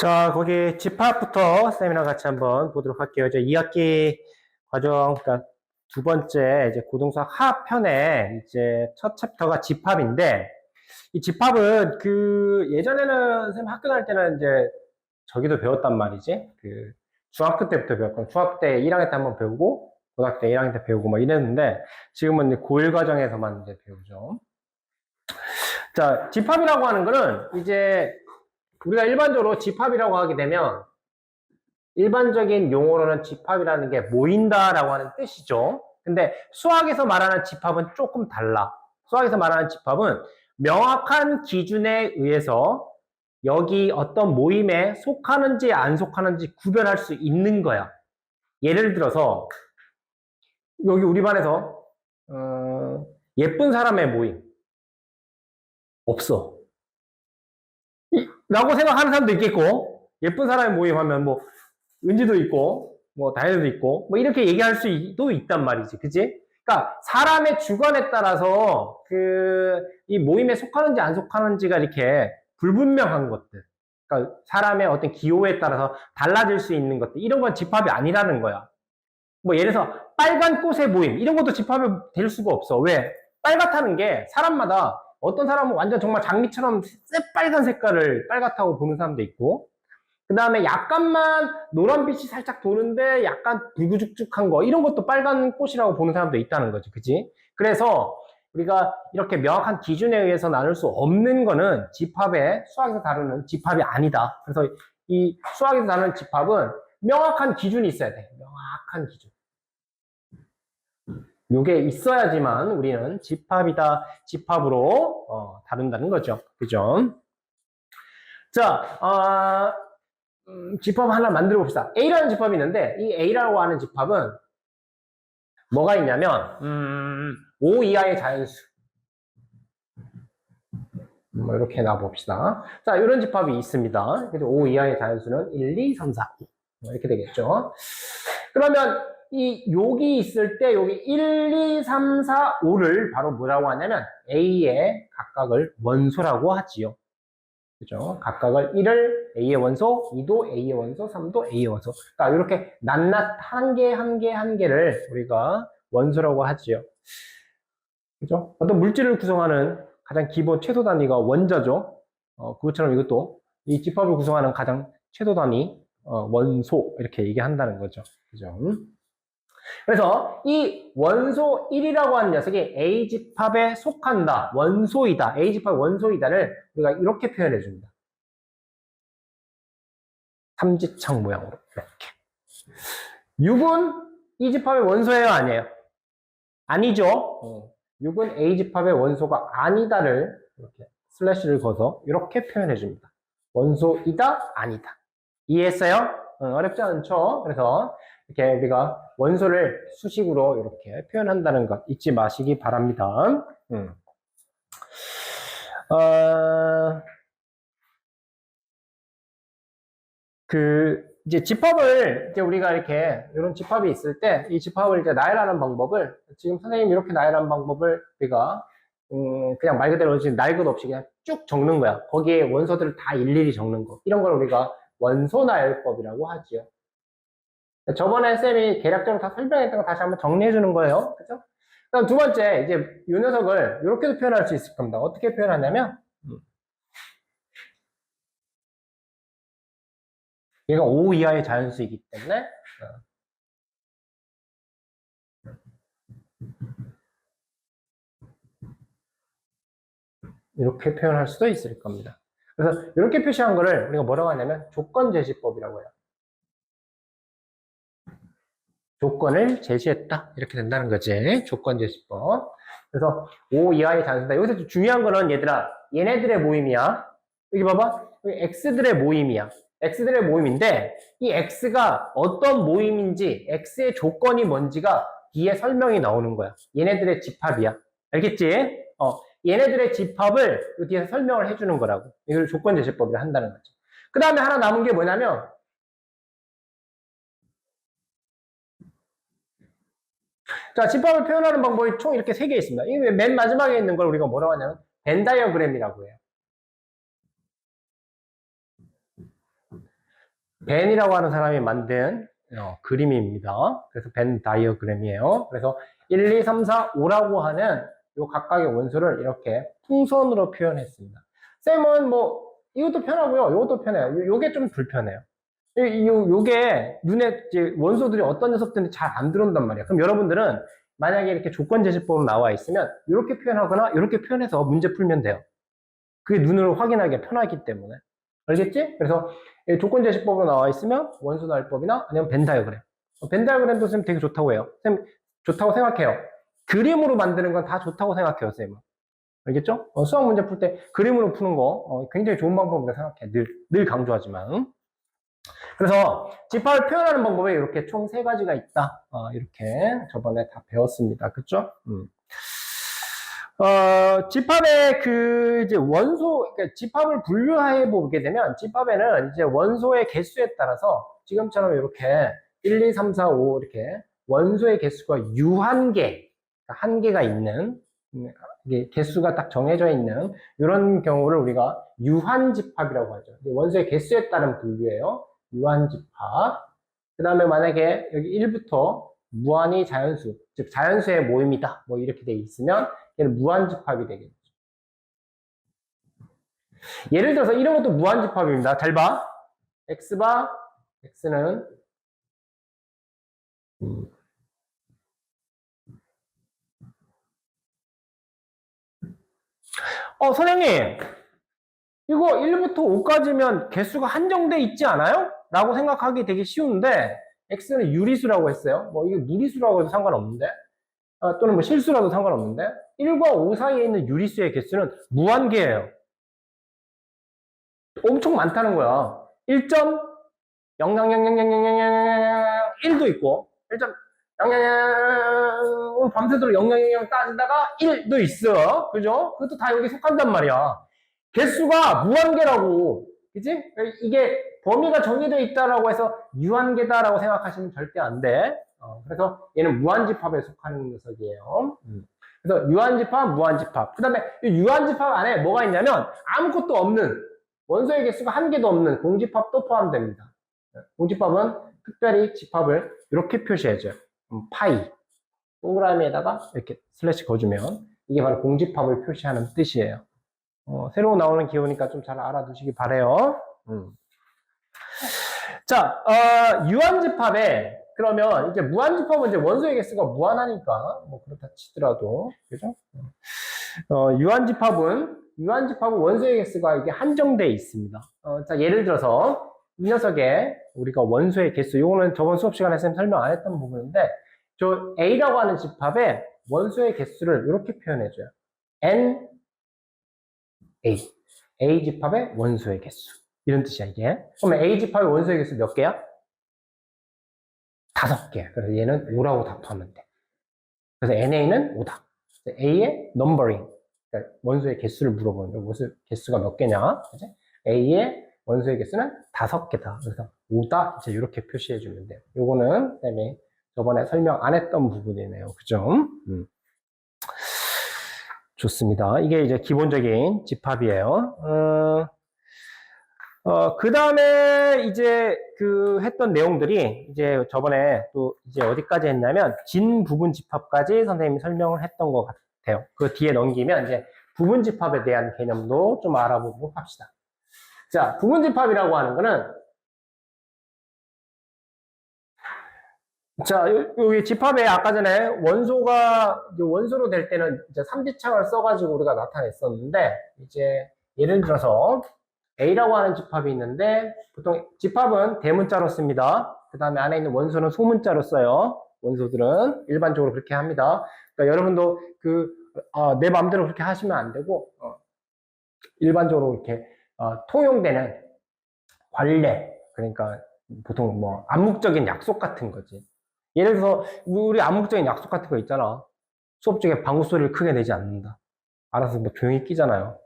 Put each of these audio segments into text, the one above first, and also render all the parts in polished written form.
자, 거기 집합부터 세미나 같이 한번 보도록 할게요. 이제 2학기 과정, 그러니까 두 번째 이제 고등수학 하편의 이제 첫 챕터가 집합인데, 이 집합은 예전에는 선생님 학교 다닐 때는 이제 저기도 배웠단 말이지. 중학교 때부터 배웠고, 중학교 때 1학년 때 한번 배우고, 고등학교 때 1학년 때 배우고 막 이랬는데, 지금은 이제 고1 과정에서만 이제 배우죠. 자, 집합이라고 하는 거는 이제 우리가 일반적으로 집합이라고 하게 되면 일반적인 용어로는 집합이라는 게 모인다라고 하는 뜻이죠. 근데 수학에서 말하는 집합은 조금 달라. 수학에서 말하는 집합은 명확한 기준에 의해서 여기 어떤 모임에 속하는지 안 속하는지 구별할 수 있는 거야. 예를 들어서 여기 우리 반에서 예쁜 사람의 모임 없어. 라고 생각하는 사람도 있겠고, 예쁜 사람의 모임 하면 뭐 은지도 있고 뭐 다혜도 있고 뭐 이렇게 얘기할 수도 있단 말이지, 그치? 그러니까 사람의 주관에 따라서 이 모임에 속하는지 안 속하는지가 이렇게 불분명한 것들, 그러니까 사람의 어떤 기호에 따라서 달라질 수 있는 것들, 이런 건 집합이 아니라는 거야. 뭐 예를 들어서 빨간 꽃의 모임, 이런 것도 집합이 될 수가 없어. 왜? 빨갛다는 게 사람마다, 어떤 사람은 완전 정말 장미처럼 새빨간 색깔을 빨갛다고 보는 사람도 있고, 그 다음에 약간만 노란빛이 살짝 도는데 약간 불구죽죽한 거, 이런 것도 빨간 꽃이라고 보는 사람도 있다는 거지, 그치? 그래서 우리가 이렇게 명확한 기준에 의해서 나눌 수 없는 거는 수학에서 다루는 집합이 아니다. 그래서 이 수학에서 다루는 집합은 명확한 기준이 있어야 돼. 명확한 기준. 요게 있어야지만 우리는 집합으로 다룬다는 거죠. 그죠? 자, 집합 하나 만들어 봅시다. A라는 집합이 있는데, 이 A라고 하는 집합은 뭐가 있냐면 5 이하의 자연수, 이렇게 놔봅시다. 자, 이런 집합이 있습니다. 그래서 5 이하의 자연수는 1, 2, 3, 4 이렇게 되겠죠. 그러면 여기 있을 때 여기 1, 2, 3, 4, 5를 바로 뭐라고 하냐면 A의 각각을 원소라고 하지요. 그죠? 각각을 1을 A의 원소, 2도 A의 원소, 3도 A의 원소. 그러니까 이렇게 낱낱 한 개 한 개 한 개를 우리가 원소라고 하지요. 그죠? 어떤 물질을 구성하는 가장 기본 최소 단위가 원자죠. 그것처럼 이것도 이 집합을 구성하는 가장 최소 단위 원소, 이렇게 얘기한다는 거죠. 그죠? 그래서 이 원소 1이라고 하는 녀석이 A집합에 속한다, 원소이다, A집합 원소이다를 우리가 이렇게 표현해 줍니다. 삼지창 모양으로 이렇게. 6은 이 집합의 원소예요, 아니에요? 아니죠. 6은 A집합의 원소가 아니다를 이렇게 슬래시를 거서 이렇게 표현해 줍니다. 원소이다, 아니다. 이해했어요? 어렵지 않죠? 그래서 이렇게 우리가 원소를 수식으로 이렇게 표현한다는 것 잊지 마시기 바랍니다. 이제 집합을, 이제 우리가 이렇게, 이런 집합이 있을 때, 이 집합을 이제 나열하는 방법을, 지금 선생님이 이렇게 나열하는 방법을 우리가, 그냥 말 그대로 지금 날 것 없이 그냥 쭉 적는 거야. 거기에 원소들을 다 일일이 적는 거. 이런 걸 우리가 원소 나열법이라고 하지요. 저번에 쌤이 계략적으로 다 설명했던 거 다시 한번 정리해 주는 거예요. 그죠? 그럼 두 번째, 이제 이 녀석을 이렇게도 표현할 수 있을 겁니다. 어떻게 표현하냐면, 얘가 5 이하의 자연수이기 때문에, 이렇게 표현할 수도 있을 겁니다. 그래서 이렇게 표시한 거를 우리가 뭐라고 하냐면 조건제시법이라고 해요. 조건을 제시했다, 이렇게 된다는 거지. 조건제시법. 그래서 5 이하의 자연수다. 여기서 중요한 거는 얘들아, 얘네들의 모임이야. 여기 봐봐, 여기 X들의 모임이야. X들의 모임인데 이 X가 어떤 모임인지, X의 조건이 뭔지가 뒤에 설명이 나오는 거야. 얘네들의 집합이야. 알겠지? 얘네들의 집합을 이 뒤에서 설명을 해주는 거라고. 이걸 조건제시법이라 한다는 거죠. 그 다음에 하나 남은 게 뭐냐면, 자, 집합을 표현하는 방법이 총 이렇게 3개 있습니다. 이 맨 마지막에 있는 걸 우리가 뭐라고 하냐면 벤 다이어그램이라고 해요. 벤이라고 하는 사람이 만든 그림입니다. 그래서 벤 다이어그램이에요. 그래서 1, 2, 3, 4, 5라고 하는 요 각각의 원소를 이렇게 풍선으로 표현했습니다. 쌤은 뭐 이것도 편하고요. 이것도 편해요. 요게 좀 불편해요. 요게 눈에 이제 원소들이 어떤 녀석들이 잘 안 들어온단 말이에요. 그럼 여러분들은 만약에 이렇게 조건 제시법으로 나와 있으면 이렇게 표현하거나 이렇게 표현해서 문제 풀면 돼요. 그게 눈으로 확인하기 편하기 때문에. 알겠지? 그래서 조건 제시법으로 나와 있으면 원소 나열법이나 아니면 벤 다이어그램. 벤 다이어그램도 쌤 되게 좋다고 해요. 쌤 좋다고 생각해요. 그림으로 만드는 건 다 좋다고 생각해요, 쌤은. 알겠죠? 수학 문제 풀 때 그림으로 푸는 거 굉장히 좋은 방법이라고 생각해. 늘 강조하지만. 그래서 집합을 표현하는 방법에 이렇게 총 3가지가 있다. 이렇게 저번에 다 배웠습니다. 그쵸? 집합의 이제 그러니까 집합을 분류해 보게 되면, 집합에는 이제 원소의 개수에 따라서 지금처럼 이렇게 1, 2, 3, 4, 5 이렇게 원소의 개수가 유한계, 한 개가 있는, 이게 개수가 딱 정해져 있는 이런 경우를 우리가 유한집합이라고 하죠. 원소의 개수에 따른 분류예요. 유한집합. 그 다음에 만약에 여기 1부터 무한히 자연수, 즉 자연수의 모임이다, 뭐 이렇게 돼 있으면 얘는 무한집합이 되겠죠. 예를 들어서 이런 것도 무한집합입니다. 잘 봐. x바, x는 선생님, 이거 1부터 5까지면 개수가 한정돼 있지 않아요? 라고 생각하기 되게 쉬운데, x는 유리수라고 했어요. 뭐 이게 무리수라고 해도 상관없는데, 또는 뭐 실수라도 상관없는데, 1과 5 사이에 있는 유리수의 개수는 무한계예요. 엄청 많다는 거야. 1.000000001도 있고, 1.00000 밤새도록 000 따지다가 1도 있어. 그죠? 그것도 다 여기 속한단 말이야. 개수가 무한계라고. 그지? 이게 범위가 정해져 있다라고 해서 유한계다라고 생각하시면 절대 안 돼. 그래서 얘는 무한집합에 속하는 녀석이에요. 그래서 유한집합, 무한집합. 그 다음에 유한집합 안에 뭐가 있냐면 아무것도 없는, 원소의 개수가 한 개도 없는 공집합도 포함됩니다. 공집합은 특별히 집합을 이렇게 표시해줘요. 파이. 동그라미에다가 이렇게 슬래시 거주면 이게 바로 공집합을 표시하는 뜻이에요. 새로 나오는 기호니까 좀 잘 알아두시기 바래요. 자, 유한집합에 그러면 이제 무한집합은 이제 원소의 개수가 무한하니까 뭐 그렇다 치더라도, 그죠? 유한집합은 원소의 개수가 이게 한정되어 있습니다. 자, 예를 들어서 이 녀석의 우리가 원소의 개수, 요거는 저번 수업 시간에 쌤 설명 안 했던 부분인데, 저 A라고 하는 집합에 원소의 개수를 이렇게 표현해줘요. N A 집합의 원소의 개수, 이런 뜻이야 이게. 그러면 A 집합의 원소의 개수 몇 개야? 5개. 그래서 얘는 5라고 답하면 돼. 그래서 NA는 5다. A의 넘버링, 그러니까 원소의 개수를 물어보는 거예요. 원소 개수가 몇 개냐? 그치? A의 원소의 개수는 5개다. 그래서 5다. 이제 이렇게 표시해 주면 돼요. 요거는 쌤이 저번에 설명 안 했던 부분이네요. 그죠? 좋습니다. 이게 이제 기본적인 집합이에요. 그 다음에 이제 했던 내용들이 이제 저번에 또 이제 어디까지 했냐면 진 부분 집합까지 선생님이 설명을 했던 것 같아요. 그 뒤에 넘기면 이제 부분 집합에 대한 개념도 좀 알아보도록 합시다. 자, 부분 집합이라고 하는 거는, 자, 여기 집합에 아까 전에 원소로 될 때는 이제 삼지창을 써가지고 우리가 나타냈었는데, 이제 예를 들어서 A라고 하는 집합이 있는데, 보통 집합은 대문자로 씁니다. 그 다음에 안에 있는 원소는 소문자로 써요. 원소들은 일반적으로 그렇게 합니다. 그러니까 여러분도 내 마음대로 그렇게 하시면 안 되고, 일반적으로 이렇게 통용되는 관례, 그러니까 보통 뭐 암묵적인 약속 같은 거지. 예를 들어서 우리 암묵적인 약속 같은 거 있잖아. 수업 중에 방구 소리를 크게 내지 않는다. 알아서 뭐 조용히 끼잖아요.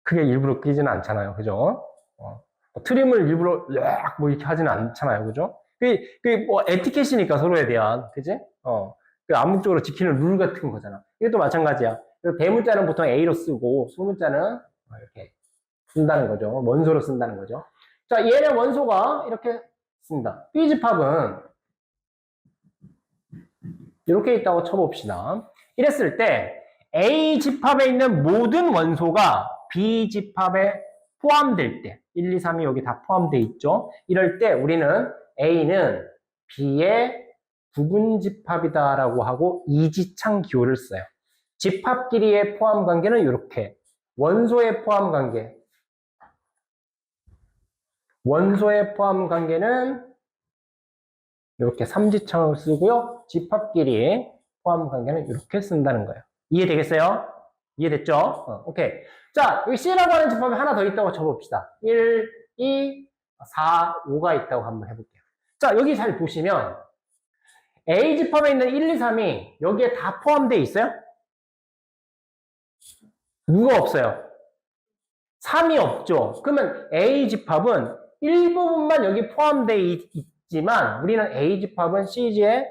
크게 일부러 끼지는 않잖아요. 그죠? 트림을 일부러 뭐 이렇게 하지는 않잖아요. 그죠? 그게 뭐 에티켓이니까 서로에 대한, 그지? 그 암묵적으로 지키는 룰 같은 거잖아. 이것도 마찬가지야. 그래서 대문자는 보통 A로 쓰고 소문자는 이렇게 쓴다는 거죠. 원소로 쓴다는 거죠. 자, 얘네 원소가 이렇게 있습니다. B집합은 이렇게 있다고 쳐봅시다. 이랬을 때 A집합에 있는 모든 원소가 B집합에 포함될 때 1, 2, 3이 여기 다 포함되어 있죠. 이럴 때 우리는 A는 B의 부분집합이다라고 하고 이지창 기호를 써요. 집합끼리의 포함 관계는 이렇게 원소의 포함 관계 원소의 포함 관계는 이렇게 삼지창을 쓰고요. 집합끼리 포함 관계는 이렇게 쓴다는 거예요. 이해되겠어요? 이해됐죠? 오케이. 자, 여기 C라고 하는 집합이 하나 더 있다고 쳐봅시다. 1, 2, 4, 5가 있다고 한번 해볼게요. 자, 여기 잘 보시면 A 집합에 있는 1, 2, 3이 여기에 다 포함되어 있어요? 누가 없어요? 3이 없죠. 그러면 A 집합은 일부분만 여기 포함되어 있지만 우리는 A 집합은 C지에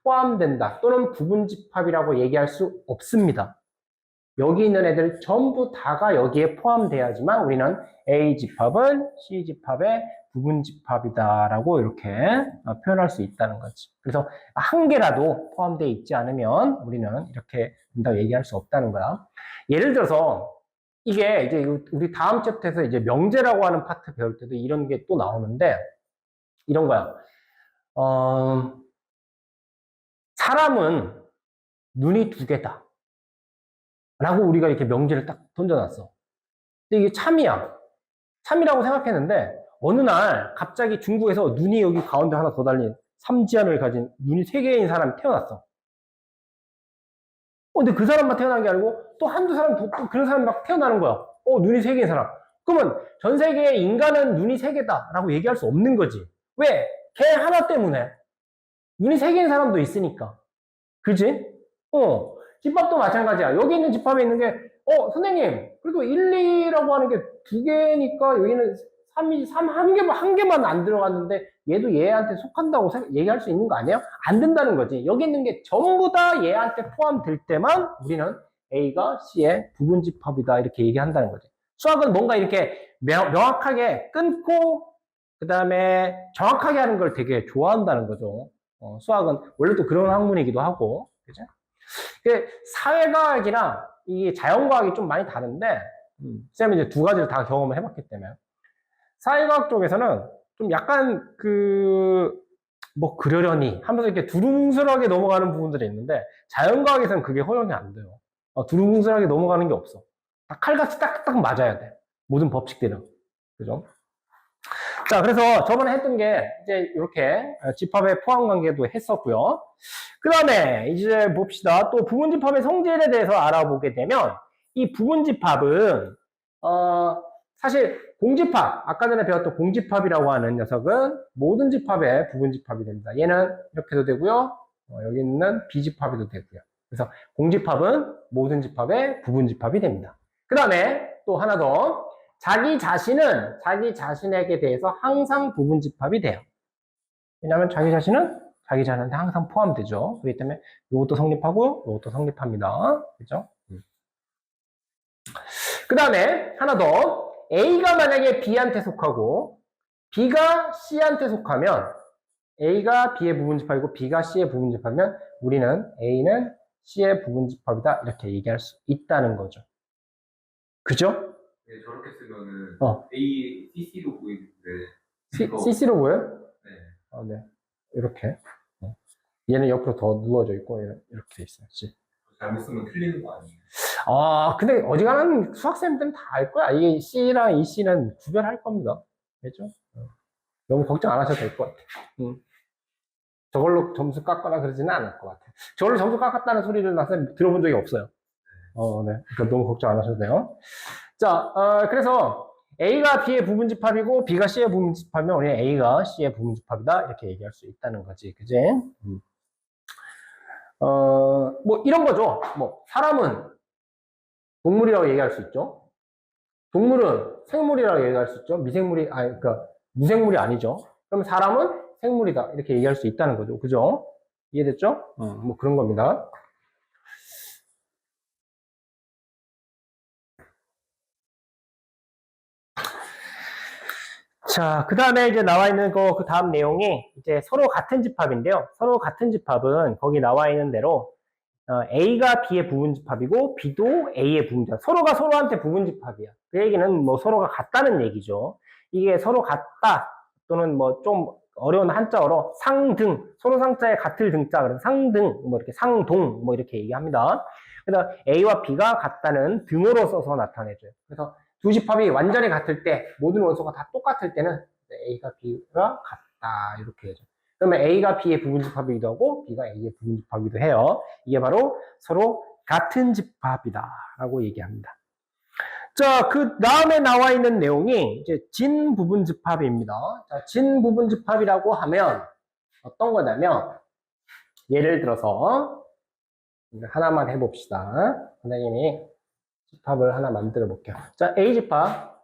포함된다 또는 부분집합이라고 얘기할 수 없습니다. 여기 있는 애들 전부 다가 여기에 포함돼야지만 우리는 A집합은 C집합의 부분집합이다라고 이렇게 표현할 수 있다는 거지. 그래서 한 개라도 포함되어 있지 않으면 우리는 이렇게 된다고 얘기할 수 없다는 거야. 예를 들어서 이게 이제 우리 다음 챕터에서 이제 명제라고 하는 파트 배울 때도 이런 게 또 나오는데 이런 거야. 사람은 눈이 두 개다. 라고 우리가 이렇게 명제를 딱 던져놨어. 근데 이게 참이야. 참이라고 생각했는데 어느 날 갑자기 중국에서 눈이 여기 가운데 하나 더 달린 삼지안을 가진 눈이 세 개인 사람이 태어났어. 근데 그 사람만 태어난 게 아니고 또 한두 사람 또 그런 사람이 막 태어나는 거야. 눈이 세 개인 사람. 그러면 전 세계의 인간은 눈이 세 개다라고 얘기할 수 없는 거지. 왜? 걔 하나 때문에. 눈이 세 개인 사람도 있으니까. 그지? 집합도 마찬가지야. 여기 있는 집합에 있는 게, 선생님, 그래도 1, 2라고 하는 게 두 개니까 여기는 3이, 3, 한 개만 안 들어갔는데 얘도 얘한테 속한다고 얘기할 수 있는 거 아니에요? 안 된다는 거지. 여기 있는 게 전부 다 얘한테 포함될 때만 우리는 A가 C의 부분집합이다. 이렇게 얘기한다는 거지. 수학은 뭔가 이렇게 명확하게 끊고, 그 다음에 정확하게 하는 걸 되게 좋아한다는 거죠. 수학은 원래 또 그런 학문이기도 하고, 그죠? 사회과학이랑 이 자연과학이 좀 많이 다른데, 쌤은 이제 두 가지를 다 경험을 해봤기 때문에. 사회과학 쪽에서는 좀 약간 그러려니 하면서 이렇게 두루뭉술하게 넘어가는 부분들이 있는데, 자연과학에서는 그게 허용이 안 돼요. 두루뭉술하게 넘어가는 게 없어. 다 칼같이 딱딱 맞아야 돼. 모든 법칙들은. 그죠? 자, 그래서 저번에 했던 게 이제 이렇게 집합의 포함 관계도 했었고요. 그 다음에 이제 봅시다. 또 부분집합의 성질에 대해서 알아보게 되면 이 부분집합은 사실 공집합, 아까 전에 배웠던 공집합이라고 하는 녀석은 모든 집합의 부분집합이 됩니다. 얘는 이렇게도 되고요. 여기 있는 비집합이도 되고요. 그래서 공집합은 모든 집합의 부분집합이 됩니다. 그 다음에 또 하나 더. 자기 자신은 자기 자신에게 대해서 항상 부분집합이 돼요. 왜냐하면 자기 자신은 자기 자신한테 항상 포함되죠. 그렇기 때문에 이것도 성립하고 이것도 성립합니다. 그죠? 그 다음에 하나 더. A가 만약에 B한테 속하고 B가 C한테 속하면 A가 B의 부분집합이고 B가 C의 부분집합이면 우리는 A는 C의 부분집합이다. 이렇게 얘기할 수 있다는 거죠. 그죠? 네, 저렇게 쓰면은 A, CC로 보이는데 CC로 보여요? 네. 네. 이렇게. 얘는 옆으로 더 누워져 있고 얘는 이렇게 돼 있어요. 잘못 쓰면 틀리는 거 아니에요? 근데 어지간한 수학생들은 다 알 거야. 이게 C랑 이 C는 구별할 겁니다. 알죠? 너무 걱정 안 하셔도 될 것 같아. 저걸로 점수 깎거나 그러지는 않을 것 같아. 저걸로 점수 깎았다는 소리를 나서 들어본 적이 없어요. 네. 그러니까 너무 걱정 안 하셔도 돼요. 자, 그래서 A가 B의 부분집합이고 B가 C의 부분집합이면 우리는 A가 C의 부분집합이다. 이렇게 얘기할 수 있다는 거지. 그지? 이런 거죠. 사람은 동물이라고 얘기할 수 있죠. 동물은 생물이라고 얘기할 수 있죠. 그러니까 무생물이 아니죠. 그럼 사람은 생물이다. 이렇게 얘기할 수 있다는 거죠. 그죠? 이해됐죠? 그런 겁니다. 자, 그 다음에 이제 나와 있는 그 다음 내용이 이제 서로 같은 집합인데요. 서로 같은 집합은 거기 나와 있는 대로 A가 B의 부분집합이고 B도 A의 부분집합. 서로가 서로한테 부분집합이야. 그 얘기는 뭐 서로가 같다는 얘기죠. 이게 서로 같다 또는 뭐 좀 어려운 한자어로 상등, 서로 상자에 같을 등자, 그래서 상등, 뭐 이렇게 상동, 뭐 이렇게 얘기합니다. 그래서 A와 B가 같다는 등으로 써서 나타내줘요. 그래서 두 집합이 완전히 같을 때, 모든 원소가 다 똑같을 때는 A가 B가 같다 이렇게 해줘. 그러면 A가 B의 부분집합이기도 하고 B가 A의 부분집합이기도 해요. 이게 바로 서로 같은 집합이다라고 얘기합니다. 자, 그 다음에 나와 있는 내용이 이제 진부분집합입니다. 자, 진부분집합이라고 하면 어떤 거냐면 예를 들어서 하나만 해봅시다. 선생님이 집합을 하나 만들어 볼게요. 자, A집합.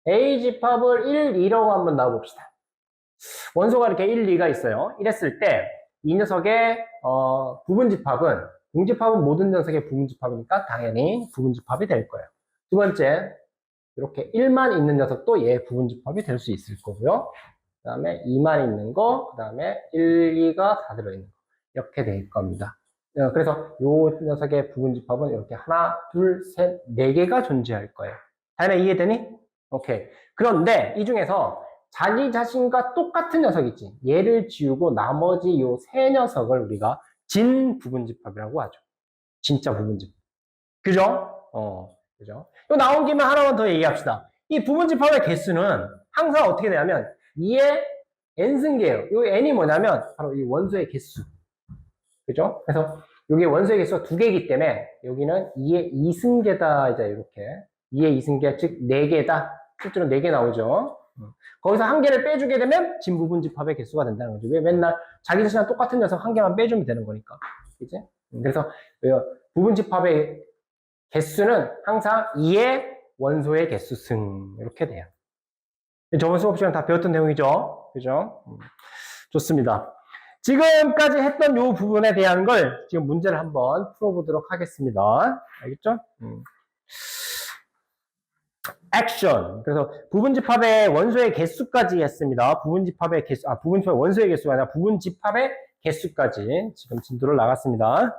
A집합을 1, 2라고 한번 나와봅시다. 원소가 이렇게 1, 2가 있어요. 이랬을 때 이 녀석의 부분집합은 공집합은 모든 녀석의 부분집합이니까 당연히 부분집합이 될 거예요. 두 번째, 이렇게 1만 있는 녀석도 얘 부분집합이 될 수 있을 거고요. 그 다음에 2만 있는 거, 그 다음에 1, 2가 다 들어있는 거. 이렇게 될 겁니다. 그래서 이 녀석의 부분집합은 이렇게 하나, 둘, 셋, 네 개가 존재할 거예요. 다현아 이해되니? 오케이. 그런데 이 중에서 자기 자신과 똑같은 녀석 있지. 얘를 지우고 나머지 요 세 녀석을 우리가 진 부분집합이라고 하죠. 진짜 부분집합. 그죠? 그죠? 또 나온 김에 하나만 더 얘기합시다. 이 부분집합의 개수는 항상 어떻게 되냐면 2의 n승계예요. 이 n이 뭐냐면 바로 이 원소의 개수. 그죠? 그래서 여기 원소의 개수가 두 개이기 때문에 여기는 2의 2승계다. 이제 이렇게 2의 2승계 즉 4개다. 실제로 4개 나오죠. 거기서 한 개를 빼주게 되면 진부분집합의 개수가 된다는 거죠. 왜 맨날 자기 자신과 똑같은 녀석 한 개만 빼주면 되는 거니까. 그치? 그래서 부분집합의 개수는 항상 2의 원소의 개수승 이렇게 돼요. 저번 수업 시간 다 배웠던 내용이죠. 그죠? 좋습니다. 지금까지 했던 이 부분에 대한 걸 지금 문제를 한번 풀어보도록 하겠습니다. 알겠죠? 액션. 그래서 부분집합의 원소의 개수까지 했습니다. 부분집합의 개수, 부분집합의 원소의 개수가 아니라 부분집합의 개수까지 지금 진도를 나갔습니다.